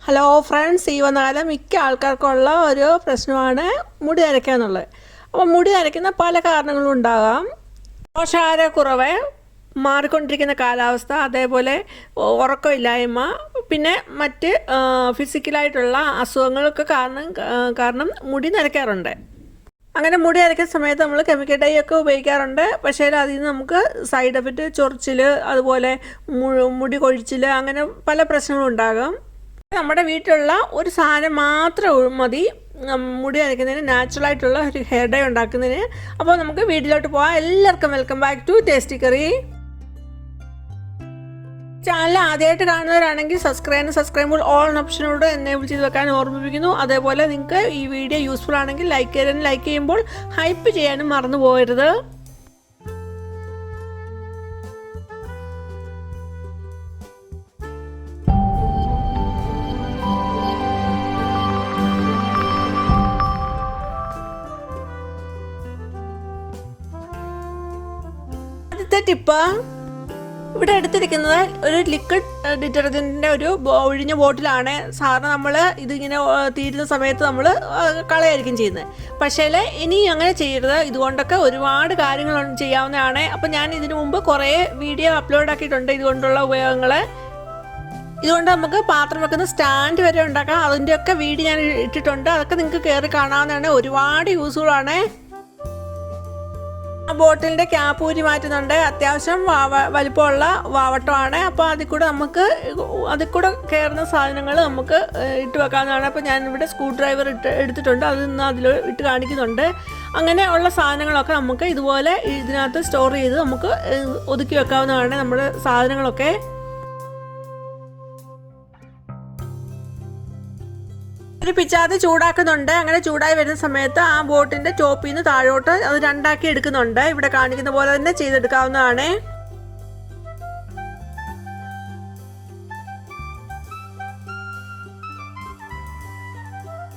Hello friends, ഈ വന്ന കാലം മിക്ക ആൾക്കാർക്കുള്ള ഒരു പ്രശ്നമാണ് മുടി നരയ്ക്കുക എന്നുള്ളത്. അപ്പോൾ മുടി നരയ്ക്കുന്ന പല കാരണങ്ങളും ഉണ്ടാകാം. പോഷകാഹാരക്കുറവ്, മാറിക്കൊണ്ടിരിക്കുന്ന കാലാവസ്ഥ, അതേപോലെ ഉറക്കമില്ലായ്മ, പിന്നെ മറ്റ് ഫിസിക്കലായിട്ടുള്ള അസുഖങ്ങളൊക്കെ കാരണം മുടി നരയ്ക്കാറുണ്ട്. അങ്ങനെ മുടി നരയ്ക്കുന്ന സമയത്ത് നമ്മൾ കെമിക്കൽ ഡൈ ഒക്കെ ഉപയോഗിക്കാറുണ്ട്. പക്ഷേ അതിൽ നിന്ന് നമുക്ക് സൈഡ് എഫക്റ്റ്, ചൊറിച്ചിൽ, അതുപോലെ മുടി കൊഴിച്ചിൽ, അങ്ങനെ പല പ്രശ്നങ്ങളും ഉണ്ടാകും. നമ്മുടെ വീട്ടിലുള്ള ഒരു സാധനം മാത്രം മതി മുടി നരയ്ക്കുന്നതിന്, നാച്ചുറലായിട്ടുള്ള ഒരു ഹെയർ ഡൈ ഉണ്ടാക്കുന്നതിന്. അപ്പോൾ നമുക്ക് വീട്ടിലോട്ട് പോകാം. എല്ലാവർക്കും welcome back to Tasty Curry. Channel ആദ്യമായിട്ട് കാണുന്നവരാണെങ്കിൽ സബ്സ്ക്രൈബ് ഓൾ ഓപ്ഷനോട് എനേബിൾ ചെയ്ത് വെക്കാൻ ഓർമ്മിപ്പിക്കുന്നു. അതേപോലെ നിങ്ങൾക്ക് ഈ വീഡിയോ യൂസ്ഫുൾ ആണെങ്കിൽ ലൈക്ക് ചെയ്യുമ്പോൾ ഹൈപ്പ് ചെയ്യാനും മറന്നു പോകരുത്. ടിപ്പ് ഇവിടെ എടുത്തിരിക്കുന്നത് ഒരു ലിക്വിഡ് ഡിറ്റർജൻറ്റിൻ്റെ ഒരു ഒഴിഞ്ഞ ബോട്ടിലാണ്. സാധാരണ നമ്മൾ ഇതിങ്ങനെ തീരുന്ന സമയത്ത് നമ്മൾ കളയായിരിക്കും ചെയ്യുന്നത്. പക്ഷേ ഇനി അങ്ങനെ ചെയ്യരുത്. ഇതുകൊണ്ടൊക്കെ ഒരുപാട് കാര്യങ്ങൾ ചെയ്യാവുന്നതാണ്. അപ്പോൾ ഞാൻ ഇതിനു മുമ്പ് കുറേ വീഡിയോ അപ്ലോഡ് ആക്കിയിട്ടുണ്ട് ഇതുകൊണ്ടുള്ള ഉപയോഗങ്ങൾ. ഇതുകൊണ്ട് നമുക്ക് പാത്രം വെക്കുന്ന സ്റ്റാൻഡ് വരെ ഉണ്ടാക്കാം. അതിൻ്റെയൊക്കെ വീഡിയോ ഞാൻ ഇട്ടിട്ടുണ്ട്. അതൊക്കെ നിങ്ങൾക്ക് കയറി കാണാവുന്നതാണ്. ഒരുപാട് യൂസ്ഫുള്ളാണ്. ബോട്ടിലിൻ്റെ ക്യാപ്പ് ഊരി മാറ്റുന്നുണ്ട്. അത്യാവശ്യം വലിപ്പമുള്ള വാവട്ടമാണ്. അപ്പോൾ അതിൽ കൂടെ കയറുന്ന സാധനങ്ങൾ നമുക്ക് ഇട്ട് വെക്കാവുന്നതാണ്. അപ്പോൾ ഞാനിവിടെ സ്ക്രൂ ഡ്രൈവർ എടുത്തിട്ടുണ്ട്. അത് ഇന്ന് അതിൽ ഇട്ട് കാണിക്കുന്നുണ്ട്. അങ്ങനെയുള്ള സാധനങ്ങളൊക്കെ നമുക്ക് ഇതുപോലെ ഇതിനകത്ത് സ്റ്റോർ ചെയ്ത് നമുക്ക് ഒതുക്കി വെക്കാവുന്നതാണ് നമ്മുടെ സാധനങ്ങളൊക്കെ. ഒരു പിച്ചാത്തി ചൂടാക്കുന്നുണ്ട്. അങ്ങനെ ചൂടായി വരുന്ന സമയത്ത് ആ ബോട്ടിൻ്റെ ടോപ്പിൽ നിന്ന് താഴോട്ട് അത് രണ്ടാക്കി എടുക്കുന്നുണ്ട്. ഇവിടെ കാണിക്കുന്ന പോലെ തന്നെ ചെയ്തെടുക്കാവുന്നതാണ്.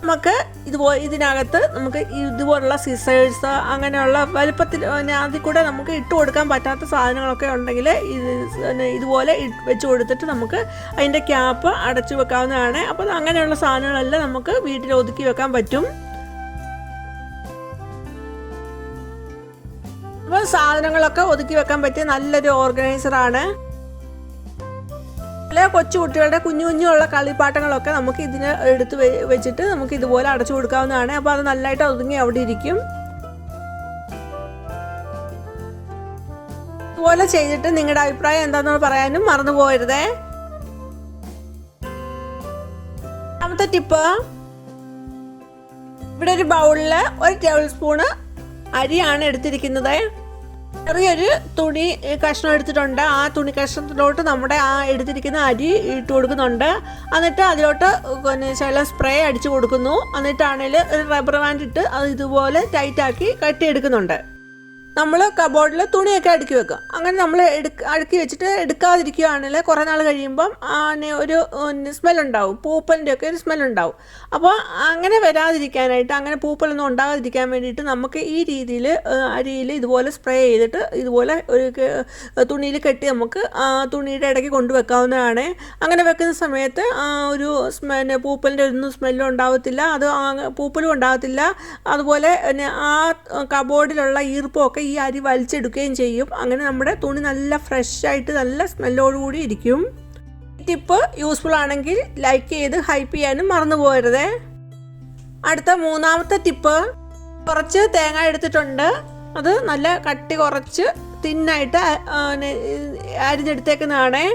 നമുക്ക് ഇതിനകത്ത് നമുക്ക് ഇതുപോലുള്ള സിസേഴ്സ്, അങ്ങനെയുള്ള വലുപ്പത്തിൽ അതിൽ കൂടെ നമുക്ക് ഇട്ട് കൊടുക്കാൻ പറ്റാത്ത സാധനങ്ങളൊക്കെ ഉണ്ടെങ്കിൽ ഇതുപോലെ വെച്ച് കൊടുത്തിട്ട് നമുക്ക് അതിൻ്റെ ക്യാപ്പ് അടച്ചു വെക്കാവുന്നതാണ്. അപ്പോൾ അങ്ങനെയുള്ള സാധനങ്ങളെല്ലാം നമുക്ക് വീട്ടിൽ ഒതുക്കി വെക്കാൻ പറ്റും. അപ്പോൾ സാധനങ്ങളൊക്കെ ഒതുക്കി വെക്കാൻ പറ്റിയ നല്ലൊരു ഓർഗനൈസറാണ്. കൊച്ചു കുട്ടികളുടെ കുഞ്ഞുള്ള കളിപ്പാട്ടങ്ങളൊക്കെ നമുക്ക് ഇതിന് എടുത്ത് വെച്ചിട്ട് നമുക്ക് ഇതുപോലെ അടച്ചു കൊടുക്കാവുന്നതാണ്. അപ്പോൾ അത് നല്ലതായിട്ട് ഒതുങ്ങി അവിടെ ഇരിക്കും. ഇതുപോലെ ചെയ്തിട്ട് നിങ്ങളുടെ അഭിപ്രായം എന്താണെന്ന് പറയാനും മറന്നു പോകരുതേ. രണ്ടാമത്തെ ടിപ്പ്, ഇവിടെ ഒരു ബൗളിൽ 1 ടേബിൾ സ്പൂണ് അരിയാണ് എടുത്തിരിക്കുന്നത്. ചെറിയൊരു തുണി കഷ്ണം എടുത്തിട്ടുണ്ട്. ആ തുണി കഷ്ണത്തിലോട്ട് നമ്മുടെ ആ എടുത്തിരിക്കുന്ന അരി ഇട്ട് കൊടുക്കുന്നുണ്ട്. എന്നിട്ട് അതിലോട്ട് ചില സ്പ്രേ അടിച്ചു കൊടുക്കുന്നു. എന്നിട്ടാണെങ്കിൽ ഒരു റബ്ബർ ബാൻഡ് ഇട്ട് അത് ഇതുപോലെ ടൈറ്റാക്കി കെട്ടിയെടുക്കുന്നുണ്ട്. നമ്മൾ കബോർഡിൽ തുണിയൊക്കെ അടുക്കി വെക്കും. അങ്ങനെ നമ്മൾ അടുക്കി വെച്ചിട്ട് എടുക്കാതിരിക്കുകയാണെങ്കിൽ കുറേ നാൾ കഴിയുമ്പം ഒരു സ്മെല്ലുണ്ടാവും. പൂപ്പലിൻ്റെ ഒക്കെ ഒരു സ്മെല്ലുണ്ടാവും. അപ്പോൾ അങ്ങനെ വരാതിരിക്കാനായിട്ട്, അങ്ങനെ പൂപ്പലൊന്നും ഉണ്ടാകാതിരിക്കാൻ വേണ്ടിയിട്ട് നമുക്ക് ഈ രീതിയിൽ അരിയിൽ ഇതുപോലെ സ്പ്രേ ചെയ്തിട്ട് ഇതുപോലെ ഒരു തുണിയിൽ കെട്ടി നമുക്ക് തുണിയുടെ ഇടയ്ക്ക് കൊണ്ടുവെക്കാവുന്നതാണ്. അങ്ങനെ വെക്കുന്ന സമയത്ത് ഒരു പൂപ്പലിൻ്റെ ഒന്നും സ്മെല്ലും ഉണ്ടാകത്തില്ല. അത് പൂപ്പലും ഉണ്ടാകത്തില്ല. അതുപോലെ ആ കബോർഡിലുള്ള ഈർപ്പമൊക്കെ ഈ അരി വലിച്ചെടുക്കുകയും ചെയ്യും. അങ്ങനെ നമ്മുടെ തുണി നല്ല ഫ്രഷായിട്ട് നല്ല സ്മെല്ലോടുകൂടി ഇരിക്കും. ഈ ടിപ്പ് യൂസ്ഫുൾ ആണെങ്കിൽ ലൈക്ക് ചെയ്ത് ഹൈപ്പ് ചെയ്യാനും മറന്നു പോകരുതേ. അടുത്ത മൂന്നാമത്തെ ടിപ്പ്, കുറച്ച് തേങ്ങ എടുത്തിട്ടുണ്ട്. അത് നല്ല കട്ടി കുറച്ച് തിന്നായിട്ട് അരിഞ്ഞെടുത്തേക്കുന്നതാണ്.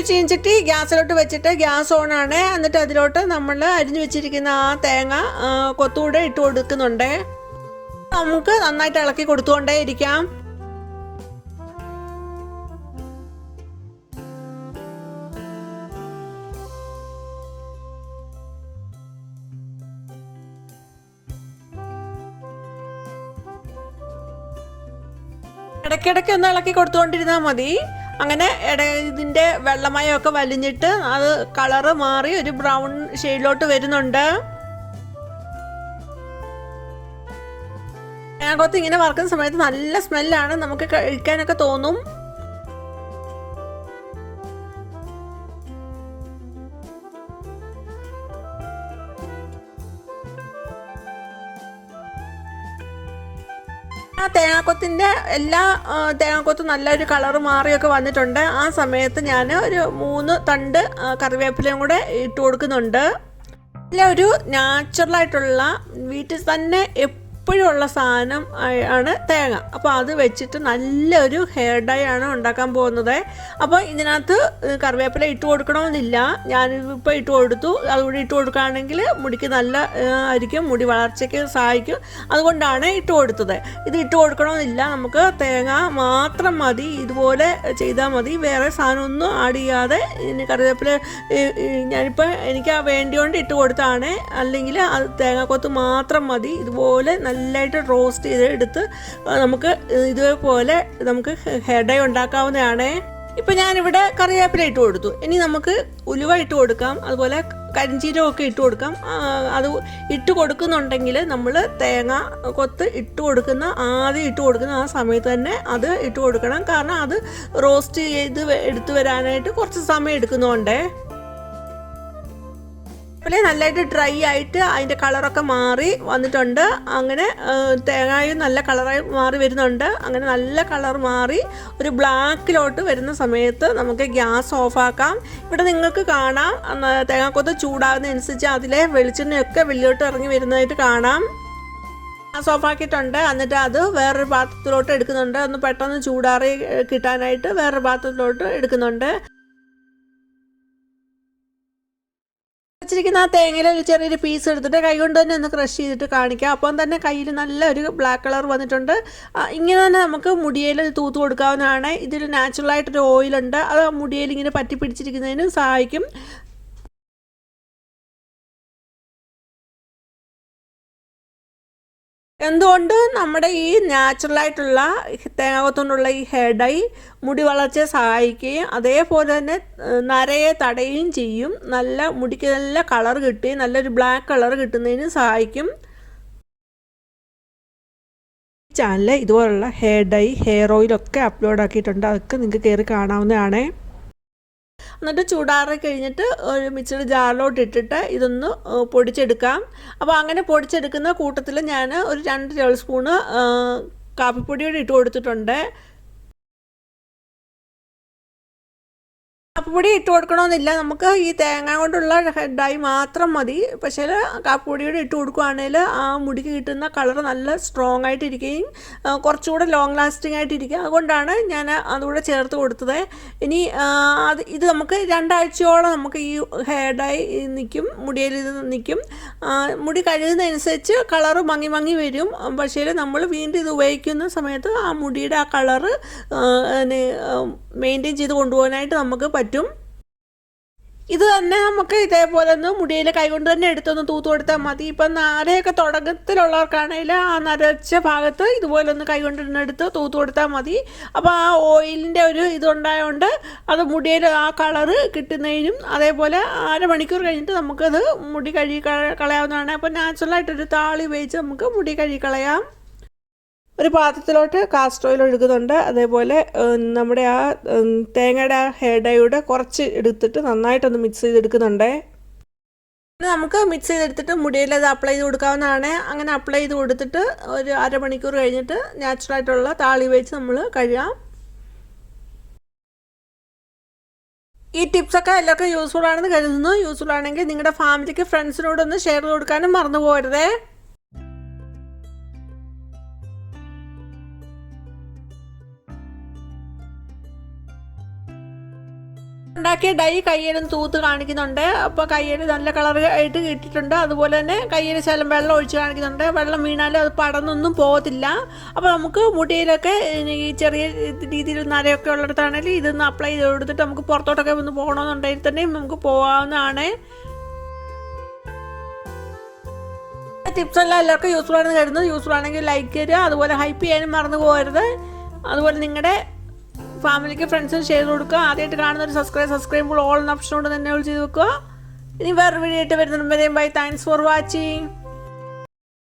ചീഞ്ചട്ടി ഗ്യാസിലോട്ട് വെച്ചിട്ട് ഗ്യാസ് ഓണാണ്. എന്നിട്ട് അതിലോട്ട് നമ്മൾ അരിഞ്ഞു വെച്ചിരിക്കുന്ന ആ തേങ്ങ കൊത്തൂടെ ഇട്ട് കൊടുക്കുന്നുണ്ട്. നമുക്ക് നന്നായിട്ട് ഇളക്കി കൊടുത്തുകൊണ്ടേ ഇരിക്കാം. ഇടയ്ക്കിടയ്ക്ക് ഒന്ന് ഇളക്കി കൊടുത്തുകൊണ്ടിരുന്നാൽ മതി. അങ്ങനെ ഇതിൻ്റെ വെള്ളമയമൊക്കെ വലിഞ്ഞിട്ട് അത് കളറ് മാറി ഒരു ബ്രൗൺ ഷെയ്ഡിലോട്ട് വരുന്നുണ്ട്. തേങ്ങാക്കൊത്ത് ഇങ്ങനെ വറുക്കുന്ന സമയത്ത് നല്ല സ്മെല്ലാണ്, നമുക്ക് കഴിക്കാനൊക്കെ തോന്നും. ആ തേങ്ങാക്കൊത്തിൻ്റെ എല്ലാ തേങ്ങാക്കൊത്തും നല്ലൊരു കളറ് മാറിയൊക്കെ വന്നിട്ടുണ്ട്. ആ സമയത്ത് ഞാൻ ഒരു 3 തണ്ട് കറിവേപ്പിലയും കൂടെ ഇട്ട് കൊടുക്കുന്നുണ്ട്. നല്ല ഒരു നാച്ചുറലായിട്ടുള്ള വീട്ടിൽ തന്നെ എപ്പോഴുള്ള സാധനം ആണ് തേങ്ങ. അപ്പോൾ അത് വെച്ചിട്ട് നല്ലൊരു ഹെയർ ഡൈ ആണ് ഉണ്ടാക്കാൻ പോകുന്നത്. അപ്പോൾ ഇതിനകത്ത് കറിവേപ്പില ഇട്ട് കൊടുക്കണമെന്നില്ല, ഞാനിപ്പോൾ ഇട്ട് കൊടുത്തു. അതുകൂടി ഇട്ട് കൊടുക്കുകയാണെങ്കിൽ മുടിക്ക് നല്ല ആയിരിക്കും, മുടി വളർച്ചയ്ക്ക് സഹായിക്കും. അതുകൊണ്ടാണ് ഇട്ട് കൊടുത്തത്. ഇത് ഇട്ട് കൊടുക്കണമെന്നില്ല, നമുക്ക് തേങ്ങ മാത്രം മതി. ഇതുപോലെ ചെയ്താൽ മതി, വേറെ സാധനമൊന്നും ആഡ് ചെയ്യാതെ. ഇനി കറിവേപ്പില ഞാനിപ്പോൾ എനിക്ക് വേണ്ടിയോണ്ട് ഇട്ട് കൊടുത്താണ്, അല്ലെങ്കിൽ അത് തേങ്ങാക്കൊത്ത് മാത്രം മതി. ഇതുപോലെ നല്ലതായിട്ട് റോസ്റ്റ് ചെയ്ത് എടുത്ത് നമുക്ക് ഇതേപോലെ നമുക്ക് ഹെയർ ഡൈ ഉണ്ടാക്കാവുന്നതാണ്. ഇപ്പം ഞാനിവിടെ കറിവേപ്പില ഇട്ട് കൊടുത്തു. ഇനി നമുക്ക് ഉലുവ ഇട്ട് കൊടുക്കാം, അതുപോലെ കരിഞ്ചീരകമൊക്കെ ഇട്ട് കൊടുക്കാം. അത് ഇട്ട് കൊടുക്കുന്നുണ്ടെങ്കിൽ നമ്മൾ തേങ്ങ കൊത്ത് ആദ്യം ഇട്ട് കൊടുക്കുന്ന ആ സമയത്ത് തന്നെ അത് ഇട്ട് കൊടുക്കണം. കാരണം അത് റോസ്റ്റ് ചെയ്ത് എടുത്തു വരാനായിട്ട് കുറച്ച് സമയം എടുക്കുന്നുണ്ടേ. നല്ലതായിട്ട് ഡ്രൈ ആയിട്ട് അതിൻ്റെ കളറൊക്കെ മാറി വന്നിട്ടുണ്ട്. അങ്ങനെ തേങ്ങയും നല്ല കളറായി മാറി വരുന്നുണ്ട്. അങ്ങനെ നല്ല കളർ മാറി ഒരു ബ്ലാക്കിലോട്ട് വരുന്ന സമയത്ത് നമുക്ക് ഗ്യാസ് ഓഫാക്കാം. ഇവിടെ നിങ്ങൾക്ക് കാണാം തേങ്ങാക്കൊത്ത് ചൂടാകുന്നതനുസരിച്ച് അതിലെ വെളിച്ചെണ്ണയൊക്കെ വെളിയിലോട്ട് ഇറങ്ങി വരുന്നതായിട്ട് കാണാം. ഗ്യാസ് ഓഫാക്കിയിട്ടുണ്ട്. എന്നിട്ട് അത് വേറൊരു പാത്രത്തിലോട്ട് എടുക്കുന്നുണ്ട്. ഒന്ന് പെട്ടെന്ന് ചൂടാറി കിട്ടാനായിട്ട് വേറൊരു പാത്രത്തിലോട്ട് എടുക്കുന്നുണ്ട്. വെച്ചിരിക്കുന്ന ആ തേങ്ങയിൽ ഒരു ചെറിയൊരു പീസ് എടുത്തിട്ട് കൈ കൊണ്ട് തന്നെ ഒന്ന് ക്രഷ് ചെയ്തിട്ട് കാണിക്കാം. അപ്പം തന്നെ കയ്യിൽ നല്ലൊരു ബ്ലാക്ക് കളർ വന്നിട്ടുണ്ട്. ഇങ്ങനെ തന്നെ നമുക്ക് മുടിയിൽ തൂത്ത് കൊടുക്കാവുന്നതാണ്. ഇതിൽ നാച്ചുറലായിട്ടൊരു ഓയിലുണ്ട്, അത് മുടിയിൽ ഇങ്ങനെ പറ്റി പിടിച്ചിരിക്കുന്നതിന് സഹായിക്കും. എന്തുകൊണ്ട് നമ്മുടെ ഈ നാച്ചുറലായിട്ടുള്ള തേങ്ങാക്കൊത്തുകൊണ്ടുള്ള ഈ ഹെയർ ഡൈ മുടി വളർച്ചയെ സഹായിക്കുകയും അതേപോലെ തന്നെ നരയെ തടയുകയും ചെയ്യും. നല്ല മുടിക്ക് നല്ല കളർ കിട്ടുകയും നല്ലൊരു ബ്ലാക്ക് കളർ കിട്ടുന്നതിന് സഹായിക്കും. ചാനലിൽ ഇതുപോലുള്ള ഹെയർ ഡൈ, ഹെയർ ഓയിലൊക്കെ അപ്ലോഡ് ആക്കിയിട്ടുണ്ട്. അതൊക്കെ നിങ്ങൾക്ക് കയറി കാണാവുന്നതാണ്. എന്നിട്ട് ചൂടാറി കഴിഞ്ഞിട്ട് ഒരു മിക്സിയുടെ ജാറിലോട്ട് ഇട്ടിട്ട് ഇതൊന്ന് പൊടിച്ചെടുക്കാം. അപ്പോൾ അങ്ങനെ പൊടിച്ചെടുക്കുന്ന കൂട്ടത്തിൽ ഞാൻ ഒരു 2 ടേബിൾ സ്പൂണ് കാപ്പിപ്പൊടിയോട് ഇട്ട് കൊടുത്തിട്ടുണ്ട്. കാപ്പിപ്പൊടി ഇട്ട് കൊടുക്കണമെന്നില്ല, നമുക്ക് ഈ തേങ്ങ കൊണ്ടുള്ള ഡൈ മാത്രം മതി. പക്ഷേ കാപ്പിപ്പൊടിയോട് ഇട്ട് കൊടുക്കുകയാണെങ്കിൽ ആ മുടിക്ക് കിട്ടുന്ന കളർ നല്ല സ്ട്രോങ് ആയിട്ടിരിക്കുകയും കുറച്ചുകൂടെ ലോങ് ലാസ്റ്റിംഗ് ആയിട്ടിരിക്കും. അതുകൊണ്ടാണ് ഞാൻ അതുകൂടെ ചേർത്ത് കൊടുത്തത്. ഇനി ഇത് നമുക്ക് 2 ആഴ്ചയോളം നമുക്ക് ഈ ഹെയർ ഡൈ നിൽക്കും, മുടിയിൽ ഇത് നിൽക്കും. മുടി കഴുകുന്നതനുസരിച്ച് കളറ് മങ്ങി വരും. പക്ഷേ നമ്മൾ വീണ്ടും ഇത് ഉപയോഗിക്കുന്ന സമയത്ത് ആ മുടിയുടെ ആ കളറ് മെയിൻറ്റെയിൻ ചെയ്ത് കൊണ്ടുപോകാനായിട്ട് നമുക്ക് പറ്റും. ഇത് തന്നെ നമുക്ക് ഇതേപോലെ ഒന്ന് മുടിയിൽ കൈകൊണ്ട് തന്നെ എടുത്തൊന്ന് തൂത്ത് കൊടുത്താൽ മതി. ഇപ്പം നരയൊക്കെ തുടക്കത്തിലുള്ളവർക്കാണെങ്കിൽ ആ നരച്ച ഭാഗത്ത് ഇതുപോലെ ഒന്ന് കൈകൊണ്ട് തന്നെ എടുത്ത് തൂത്ത് കൊടുത്താൽ മതി. അപ്പോൾ ആ ഓയിലിൻ്റെ ഒരു ഇതുണ്ടായതുകൊണ്ട് അത് മുടിയിൽ ആ കളറ് കിട്ടുന്നതിനും അതേപോലെ അരമണിക്കൂർ കഴിഞ്ഞിട്ട് നമുക്കത് മുടി കഴുകി കളയാവുന്നതാണ്. അപ്പോൾ നാച്ചുറലായിട്ടൊരു താളി ഉപയോഗിച്ച് നമുക്ക് മുടി കഴുകി കളയാം. ഒരു പാത്രത്തിലോട്ട് കാസ്റ്റർ ഓയിൽ ഒഴുകുന്നുണ്ട്. അതേപോലെ നമ്മുടെ ആ തേങ്ങയുടെ ആ ഹെയർ ഡൈയുടെ കുറച്ച് എടുത്തിട്ട് നന്നായിട്ടൊന്ന് മിക്സ് ചെയ്തെടുക്കുന്നുണ്ട്. നമുക്ക് മിക്സ് ചെയ്തെടുത്തിട്ട് മുടിയിൽ അത് അപ്ലൈ ചെയ്ത് കൊടുക്കാവുന്നതാണ്. അങ്ങനെ അപ്ലൈ ചെയ്ത് കൊടുത്തിട്ട് ഒരു അരമണിക്കൂർ കഴിഞ്ഞിട്ട് നാച്ചുറലായിട്ടുള്ള താളി വെച്ച് നമ്മൾ കഴുകാം. ഈ ടിപ്സൊക്കെ എല്ലാവർക്കും യൂസ്ഫുൾ ആണെന്ന് കരുതുന്നു. യൂസ്ഫുൾ ആണെങ്കിൽ നിങ്ങളുടെ ഫാമിലിക്ക് ഫ്രണ്ട്സിനോടൊന്ന് ഷെയർ ചെയ്ത് കൊടുക്കാനും മറന്നു പോകരുതേ. ഉണ്ടാക്കിയ ഡൈ കയ്യിലും തൂത്ത് കാണിക്കുന്നുണ്ട്. അപ്പോൾ കയ്യിൽ നല്ല കളർ ആയിട്ട് കിട്ടിയിട്ടുണ്ട്. അതുപോലെ തന്നെ കയ്യിൽ ശകലം വെള്ളം ഒഴിച്ച് കാണിക്കുന്നുണ്ട്. വെള്ളം വീണാലും അത് പടർന്നൊന്നും പോകത്തില്ല. അപ്പോൾ നമുക്ക് മുടിയിലൊക്കെ ഈ ചെറിയ രീതിയിൽ നരയൊക്കെ ഉള്ളിടത്താണെങ്കിൽ ഇതൊന്ന് അപ്ലൈ ചെയ്ത് കൊടുത്തിട്ട് നമുക്ക് പുറത്തോട്ടൊക്കെ ഒന്ന് പോകണമെന്നുണ്ടെങ്കിൽ തന്നെ നമുക്ക് പോകാവുന്നതാണ്. ടിപ്സ് എല്ലാം എല്ലാവർക്കും യൂസ്ഫുൾ ആണെന്ന് കരുതുന്നു. യൂസ്ഫുൾ ആണെങ്കിൽ ലൈക്ക് ചെയ്യുക, അതുപോലെ ഹൈപ്പ് ചെയ്യാനും മറന്നു പോകരുത്. അതുപോലെ നിങ്ങളുടെ ഫാമിലിക്ക് ഫ്രണ്ട്സിന് ഷെയർ കൊടുക്കുക. ആദ്യമായിട്ട് കാണുന്ന ഒരു സബ്സ്ക്രൈബ് ഓൾ എന്ന ഓപ്ഷനോട് തന്നെ ചെയ്ത് വെക്കുക. ഇനി വേറെ വീഡിയോ ആയിട്ട് വരുന്നതുവരെയും ബൈ. Thanks for watching.